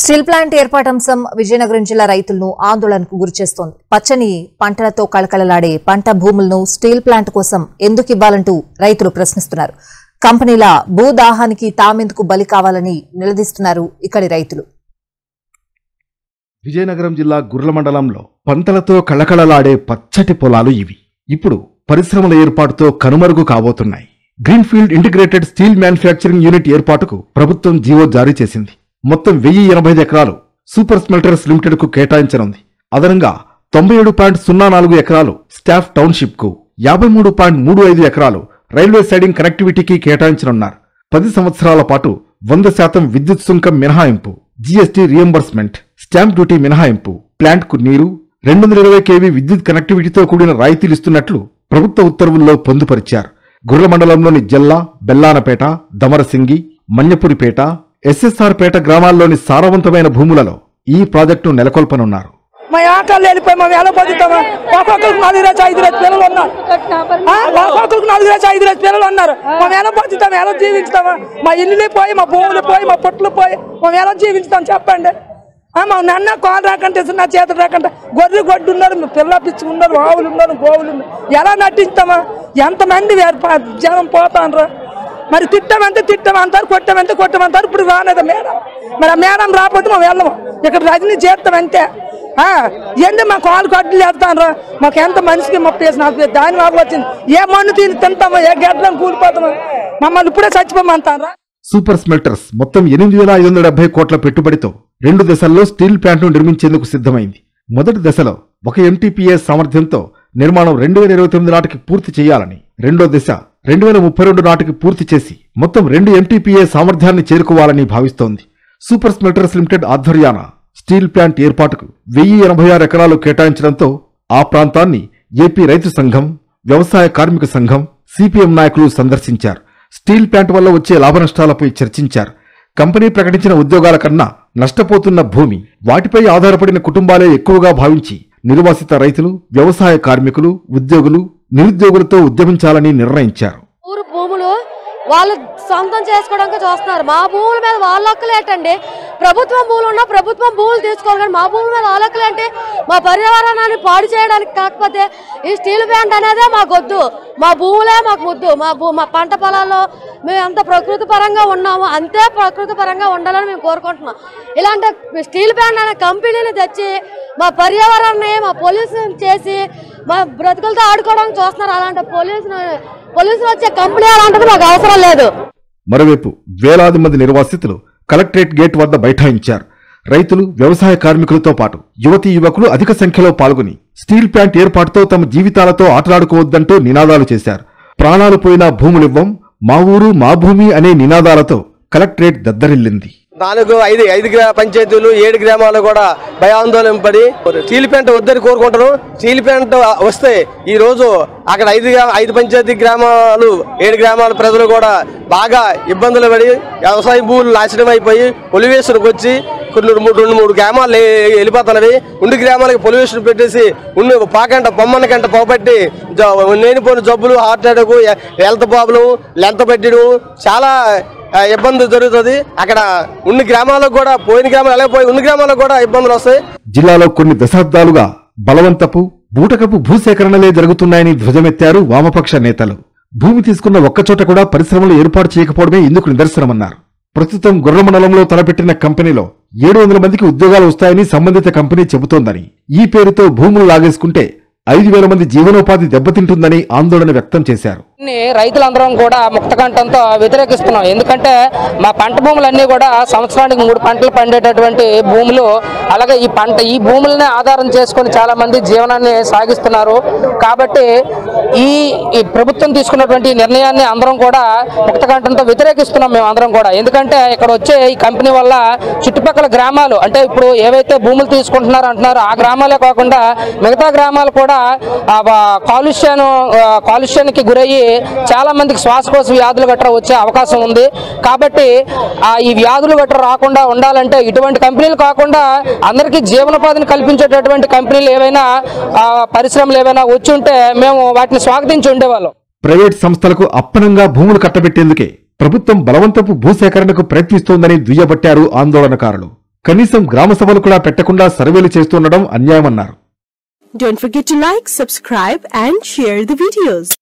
Steel plant ఏర్పాటంశం Vizianagaram జిల్లా రైతులను ఆందోళనకు గురిచేస్తోంది. పచ్చని పంటలతో కళకళలాడే పంట భూములను స్టీల్ ప్లాంట్ కోసం ఎందుకు ఇవ్వాలంటూ రైతులు ప్రశ్నిస్తున్నారు. కంపెనీల భూదాహానికి తామెందుకు బలి కావాలని నిలదీస్తున్నారు ఇక్కడి రైతులు. విజయనగరం జిల్లా గుర్ల మండలంలో పంటలతో కళకళలాడే పచ్చటి పొలాలు ఇవి. ఇప్పుడు పరిశ్రమల ఏర్పాటుతో కనుమరుగు కాబోతున్నాయి. Greenfield integrated steel manufacturing unit ఏర్పాటుకు ప్రభుత్వం జీవో జారీ చేసింది. మొత్తం 1085 ఎకరాలు సూపర్ స్మెల్టర్స్ లిమిటెడ్ కు కేటాయించనుంది. అదనంగా 97.04 ఎకరాలు స్టాఫ్ టౌన్షిప్ కు, 53.35 ఎకరాలు రైల్వే సైడింగ్ కనెక్టివిటీకి కేటాయించనున్నారు. 10 సంవత్సరాల పాటు 100% విద్యుత్ సుంకం మినహాయింపు, జీఎస్టీ రియంబర్స్మెంట్, స్టాంప్ డ్యూటీ మినహాయింపు, ప్లాంట్ కు నీరు, 220 kV విద్యుత్ కనెక్టివిటీతో కూడిన రాయితీలిస్తున్నట్లు ప్రభుత్వ ఉత్తర్వుల్లో పొందుపరిచారు. గుర్ల మండలంలోని జల్లా, బెల్లానపేట, దమరసింగి, మన్యపురిపేట, ఎస్ఎస్ఆర్ పేట గ్రామాల్లోని సారవంతమైన భూములలో ఈ ప్రాజెక్టును నెలకొల్పనున్నారు. మా ఆటలు వెళ్ళిపోయి మేము ఎలా బతుకుతామా? ఒక్కొక్కరికి 4-5 పిల్లలు ఉన్నారు. ఒక్కొక్కరికి 4-5 పిల్లలు ఉన్నారు. మేము ఎలా బతుకుతాం? ఎలా జీవించుతామా? మా ఇల్లు పోయి, మా భూములు పోయి, మా పొట్లు పోయి మేము ఎలా జీవించుతాం చెప్పండి. మా నాన్న కాలు రాకంటే నా చేతులు రాకంటే గొర్రెలు గొడ్డు ఉన్నారు, పిల్ల పిచ్చి ఉన్నారు, ఆవులు ఉన్నారు, గోవులు ఉన్నారు. ఎలా నటిస్తామా? ఎంతమంది జనం పోతాన్రా? మరి తిట్టమంటారు, కొట్టమంటారు. ఇప్పుడు రానేదా మేడం? మరి ఆ మేడం రాకపోతే మేము వెళ్ళము. ఇక్కడ రజనీ చేస్తాం అంతే. ఏంటి మా కాలు కడ్డలు వేస్తాను? మాకు ఎంత మనిషికి 30-40 దాని మాకు వచ్చింది. ఏ మన్ను తింటామో, ఏ గడ్డలను కూలిపోతామో, మమ్మల్ని ఇప్పుడే చచ్చిపోమంటారా? సూపర్ స్మెల్టర్స్ మొత్తం 8,570 కోట్ల పెట్టుబడితో 2 దశల్లో స్టీల్ ప్లాంట్ను నిర్మించేందుకు సిద్ధమైంది. మొదటి దశలో 1 MTPA సామర్థ్యంతో నిర్మాణం 2029 నాటికి పూర్తి చేయాలని, రెండో దశ 2032 నాటికి పూర్తి చేసి మొత్తం 2 MTPA సామర్థ్యాన్ని చేరుకోవాలని భావిస్తోంది. Super smelters limited ఆధ్వర్యాన steel plant ఏర్పాటుకు 1086 ఎకరాలు కేటాయించడంతో ఆ ప్రాంతాన్ని ఏపీ రైతు సంఘం, వ్యవసాయ కార్మిక సంఘం, సిపిఎం నాయకులు సందర్శించారు. స్టీల్ ప్లాంట్ వల్ల వచ్చే లాభనష్టాలపై చర్చించారు. కంపెనీ ప్రకటించిన ఉద్యోగాల కన్నా నష్టపోతున్న భూమి, వాటిపై ఆధారపడిన కుటుంబాలే ఎక్కువగా భావించి నిర్వాసిత రైతులు, వ్యవసాయ కార్మికులు, ఉద్యోగులు, నిరుద్యోగులతో ఉద్యమించాలని నిర్ణయించారు. భూములు వాళ్ళు సొంతం చేసుకోవడానికి చూస్తున్నారు. మా భూముల మీద వాళ్ళ హక్కులేటండి. ప్రభుత్వం భూములు ఉన్నా ప్రభుత్వం భూములు తీసుకోవాలి, కానీ మా భూముల మీద వాళ్ళ హక్కులేంటి? మా పర్యావరణాన్ని పాడు చేయడానికి కాకపోతే ఈ స్టీల్ ప్లాంట్ అనేదే మాకొద్దు. మా భూములే మాకు ముద్దు. మా పంట పొలాల్లో మేము ఎంత ప్రకృతి పరంగా ఉన్నామో అంతే ప్రకృతి పరంగా ఉండాలని మేము కోరుకుంటున్నాం. ఇలాంటి స్టీల్ ప్లాంట్ అనే కంపెనీని తెచ్చి మా పర్యావరణాన్ని, మా పొల్యూషన్ చేసి మా బ్రతుకులతో ఆడుకోవడానికి చూస్తున్నారు. అలాంటి పొల్యూషన్ వచ్చే కంపెనీ అలాంటిది మాకు అవసరం లేదు. మరోవైపు వేలాది మంది నిర్వాసితులు కలెక్టరేట్ గేట్ వద్ద బైఠాయించారు. రైతులు, వ్యవసాయ కార్మికులతో పాటు యువతీ యువకులు అధిక సంఖ్యలో పాల్గొని స్టీల్ ప్లాంట్ ఏర్పాటుతో తమ జీవితాలతో ఆటలాడుకోవద్దంటూ నినాదాలు చేశారు. ప్రాణాలు పోయినా భూములివ్వం, మా ఊరు మా భూమి అనే నినాదాలతో కలెక్టరేట్ దద్దరిల్లింది. 5 పంచాయతీలు 7 గ్రామాలు కూడా భయాందోళన పడి స్టీల్ ప్లాంట్ వద్దని కోరుకుంటారు. స్టీల్ ప్లాంట్ వస్తే ఈ రోజు అక్కడ 5 పంచాయతీ గ్రామాలు 7 గ్రామాల ప్రజలు కూడా బాగా ఇబ్బందులు పడి వ్యవసాయ భూములు నాశనం అయిపోయి పొల్యూషన్కి వచ్చి కొన్ని 2-3 గ్రామాలు వెళ్ళిపోతున్నవి. ఉండి గ్రామాలకు పొల్యూషన్ పెట్టేసి పాకంట పొమ్మనకంట పోబట్టి లేనిపోయిన జబ్బులు, హార్ట్ అటాక్, హెల్త్ ప్రాబ్లం, లెంత పెట్టడం చాలా ఇబ్బంది జరుగుతుంది. అక్కడ ఉన్న గ్రామాలకు కూడా పోయిన గ్రామాలు ఎలా పోయి ఉన్న గ్రామాలకు కూడా ఇబ్బందులు వస్తాయి. జిల్లాలో కొన్ని దశాబ్దాలుగా బలవంతపు, బూటకపు భూసేకరణలే జరుగుతున్నాయని ధ్వజమెత్తారు వామపక్ష నేతలు. భూమి తీసుకున్న ఒక్కచోట కూడా పరిశ్రమలు ఏర్పాటు చేయకపోవడమే ఇందుకు నిదర్శనమన్నారు. ప్రస్తుతం గుర్ర మండలంలో తలపెట్టిన కంపెనీలో 700 మందికి ఉద్యోగాలు వస్తాయని సంబంధిత కంపెనీ చెబుతోందని, ఈ పేరుతో భూములు లాగేసుకుంటే 5,000 మంది జీవనోపాధి దెబ్బతింటుందని ఆందోళన వ్యక్తం చేశారు. రైతులందరం కూడా ముక్తకంఠంతో వ్యతిరేకిస్తున్నాం. ఎందుకంటే మా పంట భూములన్నీ కూడా సంవత్సరానికి 3 పంటలు పండేటటువంటి భూములు. అలాగే ఈ భూములనే ఆధారం చేసుకుని చాలా మంది జీవనాన్ని సాగిస్తున్నారు. కాబట్టి ఈ ప్రభుత్వం తీసుకున్నటువంటి నిర్ణయాన్ని అందరం కూడా ముక్తకంఠంతో వ్యతిరేకిస్తున్నాం మేము అందరం కూడా. ఎందుకంటే ఇక్కడ వచ్చే ఈ కంపెనీ వల్ల చుట్టుపక్కల గ్రామాలు, అంటే ఇప్పుడు ఏవైతే భూములు తీసుకుంటున్నారో అంటున్నారో ఆ గ్రామాలే కాకుండా మిగతా గ్రామాలు కూడా కాలుష్యానికి గురయ్యి చాలా మందికి శ్వాసకోశ వ్యాధులు గట్రా వచ్చే అవకాశం ఉంది. కాబట్టి ఈ వ్యాధులు గట్రా రాకుండా ఉండాలంటే ఇటువంటి కంపెనీలు కాకుండా అందరికీ జీవనోపాధిని కల్పించేటటువంటి కంపెనీలు ఏవైనా, పరిశ్రమలు ఏవైనా వచ్చి ఉంటే మేము వాటిని స్వాగతించి ఉండేవాళ్ళం. ప్రైవేట్ సంస్థలకు అప్పనంగా భూములు కట్టబెట్టేందుకే ప్రభుత్వం బలవంతపు భూసేకరణకు ప్రయత్నిస్తోందని దుయ్యబట్టారు ఆందోళనకారులు. కనీసం గ్రామ సభలు కూడా పెట్టకుండా సర్వేలు చేస్తుండడం అన్యాయమన్నారు. Don't forget to like, subscribe and share the videos.